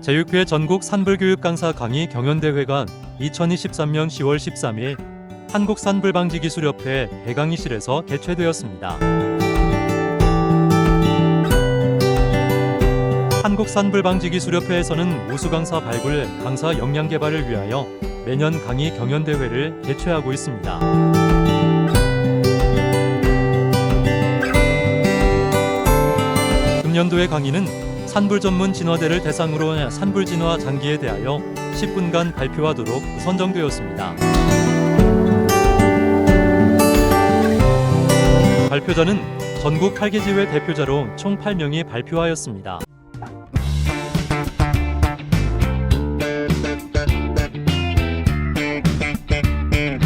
제6회 전국 산불교육 강사 강의 경연대회가 2023년 10월 13일 한국산불방지기술협회 대강의실에서 개최되었습니다. 한국산불방지기술협회에서는 우수강사 발굴, 강사 역량 개발을 위하여 매년 강의 경연대회를 개최하고 있습니다. 금년도의 강의는 산불 전문 진화대를 대상으로 산불 진화 장기에 대하여 10분간 발표하도록 선정되었습니다. 발표자는 전국 활기지회 대표자로 총 8명이 발표하였습니다.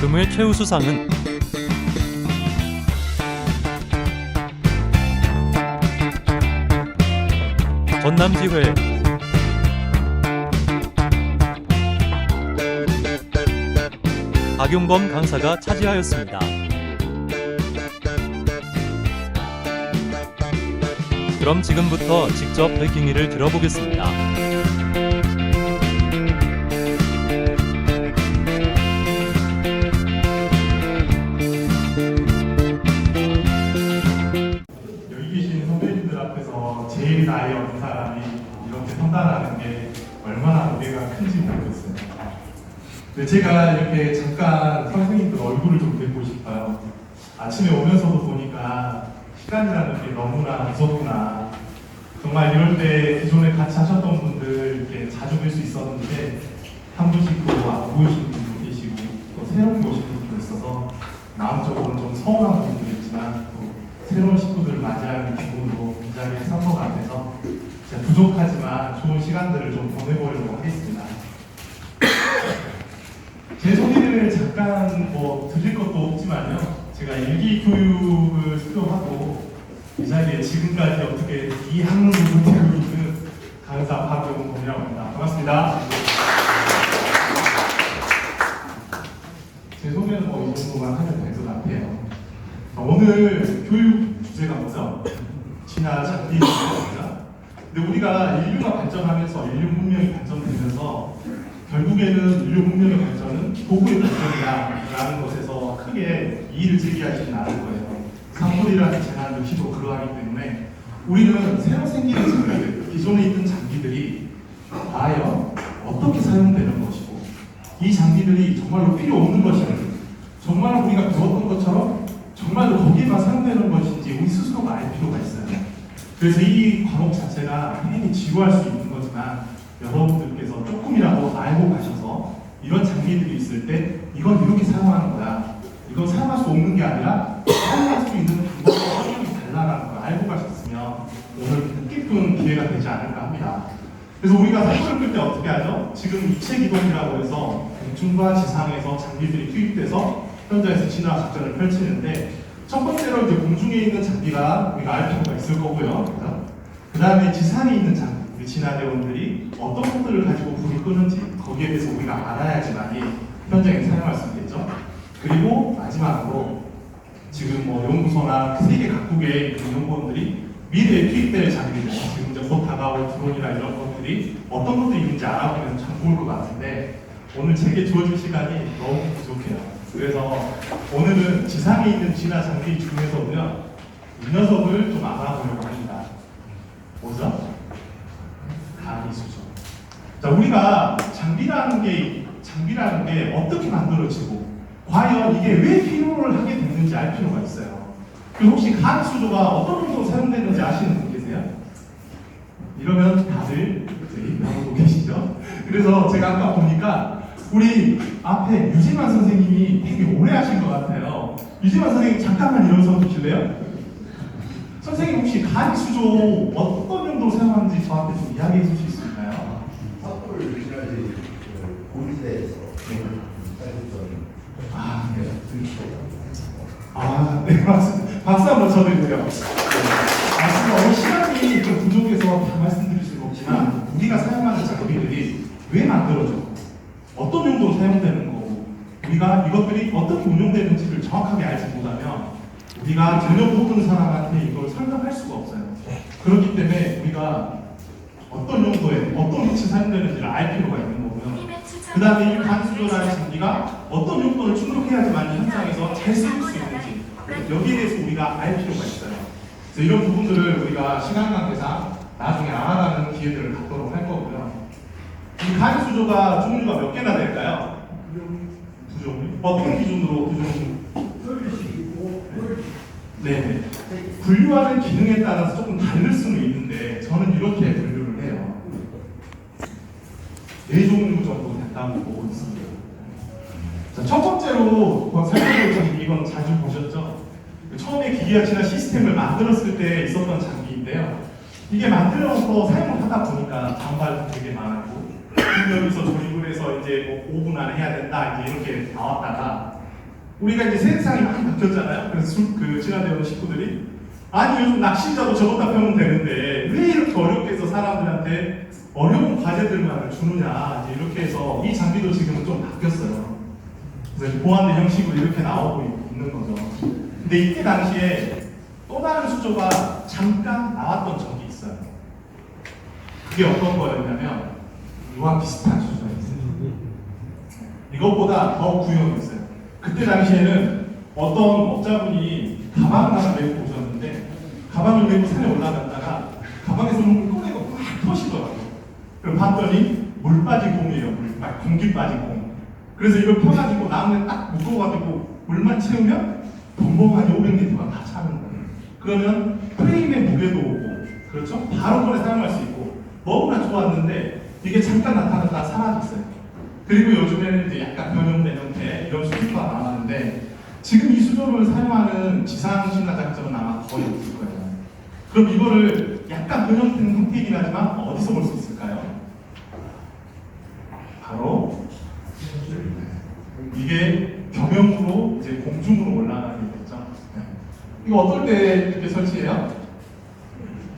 금을 최우수상은 전남지회, 박용범 강사가 차지하였습니다. 그럼 지금부터 직접 배경이를 들어보겠습니다. 여기 계신 선배님들 앞에서 제일 나이 어린 사람이 이렇게 선단하는 게 얼마나 무게가 큰지 모르겠어요. 근데 제가 이렇게 잠깐 선생님들 얼굴을 좀 뵙고 싶어요. 아침에 오면서도 보니까 시간이라는 게 너무나 무섭구나. 정말 이럴 때 기존에 같이 하셨던 분들 이렇게 자주 뵐 수 있었는데 한 분씩 또 안 보이시는 분도 계시고 또 새롭게 오신 분도 있어서 마음적으로는 좀 서운한 부분도 있지만 또 새로운 식구들을 맞이하는 기분으로 굉장히 산 것 같아서 제가 부족하지만 좋은 시간들을 좀 보내보려고 하겠습니다. 제 소개를 잠깐 드릴 것도 없지만요. 제가 일기 교육을 수료하고 이 자리에 지금까지 어떻게 이 학문을 버티고 있는 강사 박용범이라고 합니다. 반갑습니다. 제 소개는 이 정도만 하면 될 것 같아요. 오늘 교육 주제가 뭐죠? 진화 장비 교육입니다. 근데 우리가 인류가 발전하면서 인류 문명이 발전되면서 결국에는 인류 문명의 발전은 도구의 발전이다라는 것에서 크게 이의를 제기하지는 않을 거예요. 산불이라는 재난도 시도 그러하기 때문에 우리는 새로 생기는 장비들, 기존에 있는 장비들이 과연 어떻게 사용되는 것이고 이 장비들이 정말로 필요 없는 것인지 정말 우리가 배웠던 것처럼 정말로 거기에만 사용되는 것인지 우리 스스로가 알 필요가 있어요. 그래서 이 과목 자체가 굉장히 지루할 수 있는 거지만 여러분들께서 조금이라도 알고 가셔서 이런 장비들이 있을 때 이건 이렇게 사용하는 거야. 이건 사용할 수 없는 게 아니라 사용할 수 있는 방법과 사용이 달라라는 걸 알고 가셨으면 오늘 뜻깊은 기회가 되지 않을까 합니다. 그래서 우리가 산불을 끌 때 어떻게 하죠? 지금 입체기동이라고 해서 공중과 지상에서 장비들이 투입돼서 현장에서 진화 작전을 펼치는데 첫 번째로 이제 공중에 있는 장비가 우리가 알 필요가 있을 거고요. 그 다음에 지상에 있는 장비, 우리 진화대원들이 어떤 것들을 가지고 불을 끄는지 거기에 대해서 우리가 알아야지만이 현장에 사용할 수 있겠죠. 그리고 마지막으로 지금 연구소나 세계 각국의 연구원들이 미래에 투입될 장비들, 지금 이제 곧 다가올 드론이나 이런 것들이 어떤 것들이 있는지 알아보면 참 좋을 것 같은데 오늘 제게 주어진 시간이 너무 부족해요. 그래서 오늘은 지상에 있는 진화 장비 중에서도요 이 녀석을 좀 알아보려고 합니다. 뭐죠? 강의수죠. 자, 우리가 장비라는 게 어떻게 만들어지고 과연 이게 왜 필요를 하게 됐는지 알 필요가 있어요. 그리고 혹시 강의수조가 어떤 정도로 사용되는지 아시는 분 계세요? 이러면 다들 배우고 계시죠? 그래서 제가 아까 보니까 우리 앞에 유진환 선생님이 되게 오래 하신 것 같아요. 유진환 선생님 잠깐만 일어서 주실래요? 선생님 혹시 강의수조 어떤 정도로 사용하는지 저한테 좀 이야기해 주실 수 있나요? 산불 유지하지 고리대에서 네, 맞습니다. 박수 한번 쳐드리고요. 맞습니다. 오늘 시간이 좀 부족해서 다 말씀드릴 수는 없지만 우리가 사용하는 장비들이 왜 만들어졌고 어떤 용도로 사용되는 거고 우리가 이것들이 어떻게 운용되는지를 정확하게 알지 못하면 우리가 전혀 모르는 사람한테 이걸 설명할 수가 없어요. 그렇기 때문에 우리가 어떤 용도에 어떤 위치에 사용되는지를 알 필요가 있는 거고요. 그 다음에 이 간수조라는 장비가 어떤 용도를 충족해야지만 이 현장에서 잘 쓰일 수 있는지 여기에 대해서 우리가 알 필요가 있어요. 그래서 이런 부분들을 우리가 시간 관계상 나중에 알아가는 기회들을 갖도록 할 거고요. 이 간수조가 종류가 몇 개나 될까요? 두 종류? 어떤 기준으로 두 종류? 네. 분류하는 기능에 따라서 조금 다를 수는 있는데 저는 이렇게 분류를 해요. 4종류 정도 된다고 보고 있습니다. 자, 첫 번째로 설명드릴 장비, 이건 자주 보셨죠? 처음에 기계화치나 시스템을 만들었을 때 있었던 장비인데요. 이게 만들어서 사용을 하다 보니까 반발도 되게 많았고 여기서 조립을 해서 이제 뭐 5분 안에 해야 된다 이제 이렇게 나왔다가 우리가 이제 세상이 많이 바뀌었잖아요. 그래서 그 친화대원 식구들이 아니 요즘 낚시자도 저것다 펴면 되는데 왜 이렇게 어렵게 해서 사람들한테 어려운 과제들만을 주느냐 이제 이렇게 해서 이 장비도 지금은 좀 바뀌었어요. 그래서 보안대 형식으로 이렇게 나오고 있는 거죠. 근데 이때 당시에 또 다른 수조가 잠깐 나왔던 적이 있어요. 그게 어떤 거였냐면 이와 비슷한 수조였어요. 이것보다 더 구형했어요. 그때 당시에는 어떤 업자분이 가방을 하나 메고 오셨는데 가방을 메고 산에 올라갔다가 가방에서 물 꺼내고 막 터시더라고요. 그럼 봤더니 물 빠진 곰이에요. 공기 빠진 곰. 그래서 이걸 펴가지고 나무에 딱 묶어가지고 물만 채우면 덤벙하니 500리터가 다 차는 거예요. 그러면 프레임의 무게도 오고 그렇죠? 바로 꺼내 사용할 수 있고 너무나 좋았는데 이게 잠깐 나타났다 사라졌어요. 그리고 요즘에는 이제 약간 변형된 형태 이런 수조가 나왔는데 지금 이 수조를 사용하는 지상 신화 작전은 아마 거의 없을 거예요. 그럼 이거를 약간 변형된 형태이긴 하지만 어디서 볼 수 있을까요? 바로 이게 겸용으로 이제 공중으로 올라가게 됐죠. 이거 어떨 때 이렇게 설치해요?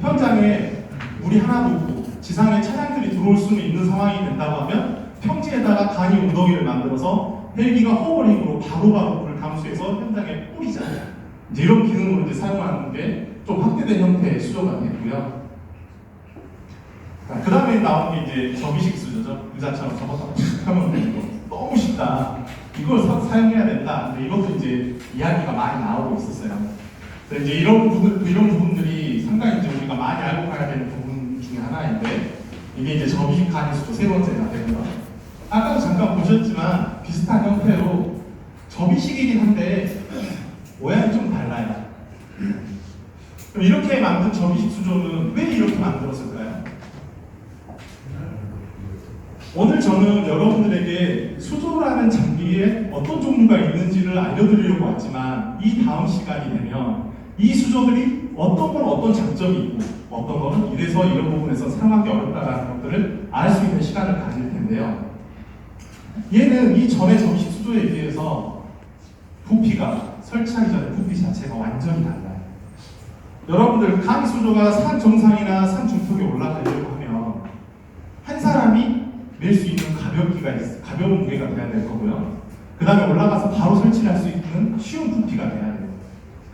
현장에 물이 하나도 없고 지상에 차량들이 들어올 수는 있는 상황이 된다고 하면 평지에다가 간이 웅덩이를 만들어서 헬기가 호버링으로 바로바로 불을 감수해서 현장에 뿌리잖아요. 이제 이런 기능으로 이제 사용하는 게 좀 확대된 형태의 수조가 되고요. 그 다음에 나온 게 이제 접이식 수조죠. 의자처럼 접어서 하면 되는 거. 너무 쉽다. 이걸 사용해야 된다. 근데 이것도 이제 이야기가 많이 나오고 있었어요. 그래서 이제 이런 부분들이 상당히 이제 우리가 많이 알고 가야 되는 부분 중에 하나인데 이게 이제 접이식 간이 수조 세 번째가 되고요. 아까도 잠깐 보셨지만 비슷한 형태로 접이식이긴 한데 모양이 좀 달라요. 그럼 이렇게 만든 접이식 수조는 왜 이렇게 만들었을까요? 오늘 저는 여러분들에게 수조라는 장비에 어떤 종류가 있는지를 알려드리려고 왔지만 이 다음 시간이 되면 이 수조들이 어떤 건 어떤 장점이 있고 어떤 거는 이래서 이런 부분에서 사용하기 어렵다라는 것들을 알 수 있는 시간을 가질 텐데요. 얘는 이 전의 접이식 수조에 비해서 부피가 설치하기 전에 부피 자체가 완전히 달라요. 여러분들 간이 수조가 산 정상이나 산 중턱에 올라가려고 하면 한 사람이 낼 수 있는 가벼운 무게가 돼야 될 거고요. 그 다음에 올라가서 바로 설치를 할 수 있는 쉬운 부피가 돼야 돼요.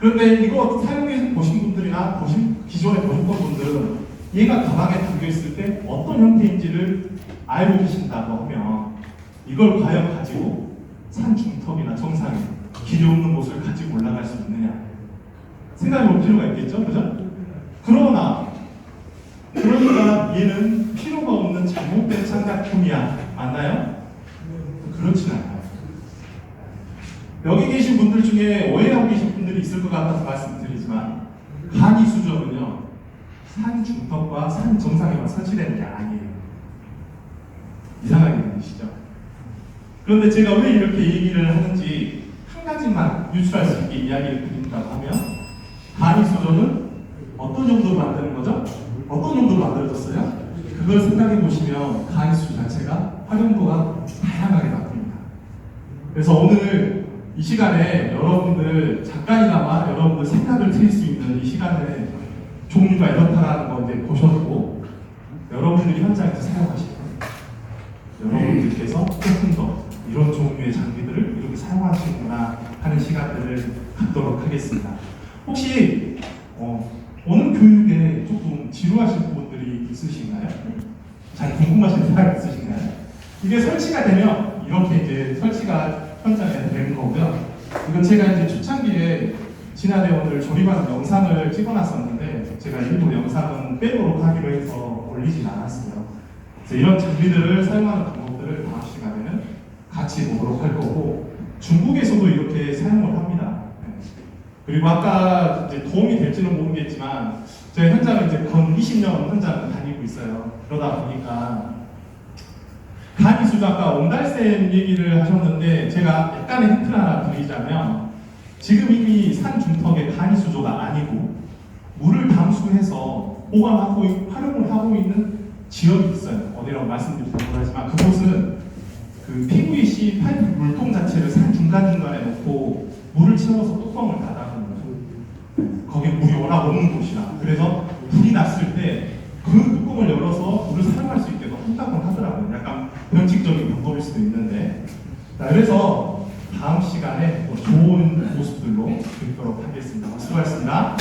그런데 이거 사용해 보신 분들이나 기존에 보셨던 분들은 얘가 가방에 담겨 있을 때 어떤 형태인지를 알고 계신다고 하면 이걸 과연 가지고 산 중턱이나 정상에 길이 없는 곳을 가지고 올라갈 수 있느냐 생각해 볼 필요가 있겠죠, 그죠? 그러니까 얘는 필요가 없는 잘못된 장작품이야, 맞나요? 그렇진 않아요. 여기 계신 분들 중에 오해하고 계신 분들이 있을 것 같아서 말씀드리지만 간이 수조는요 산 중턱과 산 정상에만 설치되는 게 아니에요. 이상하게 들리시죠? 그런데 제가 왜 이렇게 얘기를 하는지 한 가지만 유추할 수 있게 이야기를 드린다고 하면 간이 수조는 어떤 용도로 만드는 거죠? 어떤 용도로 만들어졌어요? 그걸 생각해 보시면 간이 수조 자체가 활용도가 다양하게 바뀝니다. 그래서 오늘 이 시간에 여러분들 잠깐이나마 여러분들 생각을 트일 수 있는 이 시간에 종류가 이렇다라는 거 이제 보셨고 여러분들이 현장에서 사용하실 거예요. 여러분들께서 조금 더 이런 종류의 장비들을 이렇게 사용하시구나 하는 시간들을 갖도록 하겠습니다. 혹시 오늘 교육에 조금 지루하신 부분들이 있으신가요? 잘 궁금하신 사람 있으신가요? 이게 설치가 되면 이렇게 이제 설치가 현장에 되는 거고요. 이건 제가 이제 초창기에 진화대원을 조립하는 영상을 찍어놨었는데 제가 일부 영상은 빼도록 하기로 해서 올리진 않았어요. 그래서 이런 장비들을 사용하는 방법들을 다음 시간에는 같이 보도록 할 거고 중국에서도 이렇게 사용을 합니다. 그리고 아까 이제 도움이 될지는 모르겠지만 제가 현장을 이제 건 20년 현장을 다니고 있어요. 그러다 보니까 간이수조 아까 옹달샘 얘기를 하셨는데 제가 약간의 힌트를 하나 드리자면 지금 이미 산 중턱에 간이수조가 아니고 물을 담수해서 보관하고 활용을 하고 있는 지역이 있어요. 어디라고 말씀드리지 못하지만 그곳은 그 PVC 파이프 물통 자체를 산 중간중간에 놓고 물을 채워서 뚜껑을 닫아놓는 거기 물이 워낙 없는 곳이라 그래서 불이 났을 때 그 뚜껑을 열어서 물을 사용할 수 있게 혼탁을 하더라고요. 약간 변칙적인 방법일 수도 있는데 자, 그래서 다음 시간에 더 좋은 모습들로 뵙도록 하겠습니다. 수고하셨습니다.